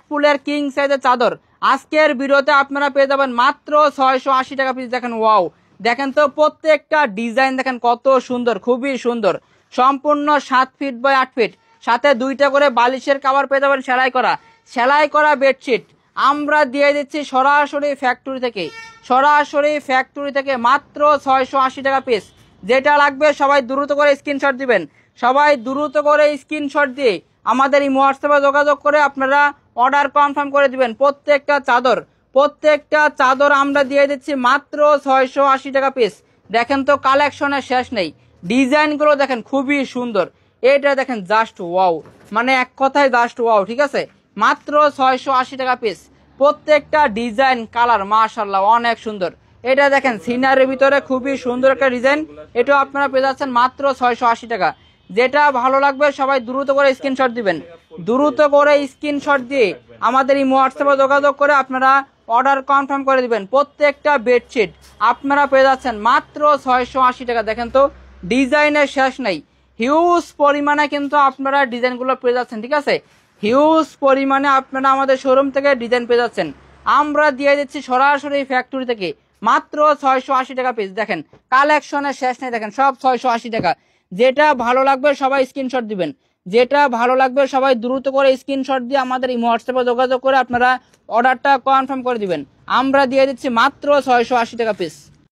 ফুলের কিং সাইজের চাদর আজকের ভিডিওতে আপনারা পেয়ে যাবেন মাত্র 680 টাকা পিস। দেখেন ওয়াও, দেখেন তো প্রত্যেকটা ডিজাইন দেখেন কত সুন্দর, খুবই সুন্দর। সম্পূর্ণ 7 ফিট বাই 8 ফিট, সাথে 2টা করে বালিশের কভার পেয়ে যাবেন সেলাই করা বেডশিট। আমরা দিয়ে দিচ্ছি সরাসরি ফ্যাক্টরি থেকে মাত্র 680 টাকা পিস। যেটা লাগবে সবাই দ্রুত করে স্ক্রিনশট দিবেন, সবাই দ্রুত করে স্ক্রিনশট দিয়ে আমাদের এই হোয়াটসঅ্যাপে যোগাযোগ করে আপনারা অর্ডার কনফার্ম করে দিবেন। প্রত্যেকটা চাদর আমরা দিয়ে দিচ্ছি মাত্র 680 টাকা পিস। দেখেন তো কালেকশনের শেষ নেই, ডিজাইনগুলো দেখেন খুবই সুন্দর। এটা দেখেন জাস্ট ওয়াও, মানে এক কথায় জাস্ট ওয়াও, ঠিক আছে। মাত্র 680 টাকা পিস। প্রত্যেকটা ডিজাইন কালার মাশাআল্লাহ অনেক সুন্দর। এটা দেখেন সিনারের ভিতরে খুবই সুন্দর একটা ডিজাইন, এটাও আপনারা পেয়ে যাচ্ছেন মাত্র 680 টাকা। যেটা ভালো লাগবে সবাই দ্রুত করে স্ক্রিনশট দিবেন, দ্রুত করে স্ক্রিনশট দিয়ে আমাদের এই হোয়াটসঅ্যাপে যোগাযোগ করে আপনারা অর্ডার কনফার্ম করে দিবেন। প্রত্যেকটা বেডশিট আপনারা পেয়ে যাচ্ছেন মাত্র 680 টাকা। দেখেন তো ডিজাইনের শেষ নেই, হিউজ পরিমাণে কিন্তু আপনারা ডিজাইনগুলো পেয়ে যাচ্ছেন, ঠিক আছে। হিউজ পরিমাণে আপনারা আমাদের শোরুম থেকে ডিজাইন পেয়ে যাচ্ছেন। আমরা দিয়ে দিচ্ছি সরাসরি ফ্যাক্টরি থেকে মাত্র 680 টাকা পিস। দেখেন কালেকশনের শেষ নেই, দেখেন সব 680 টাকা। যেটা ভালো লাগবে সবাই স্ক্রিনশট দিবেন, যেটা ভালো লাগবে সবাই দ্রুত করে স্ক্রিনশট দিয়ে আমাদের এই হোয়াটসঅ্যাপে যোগাযোগ করে আপনারা অর্ডারটা কনফার্ম করে দিবেন। আমরা দিয়ে দিচ্ছি মাত্র 680 টাকা পিস।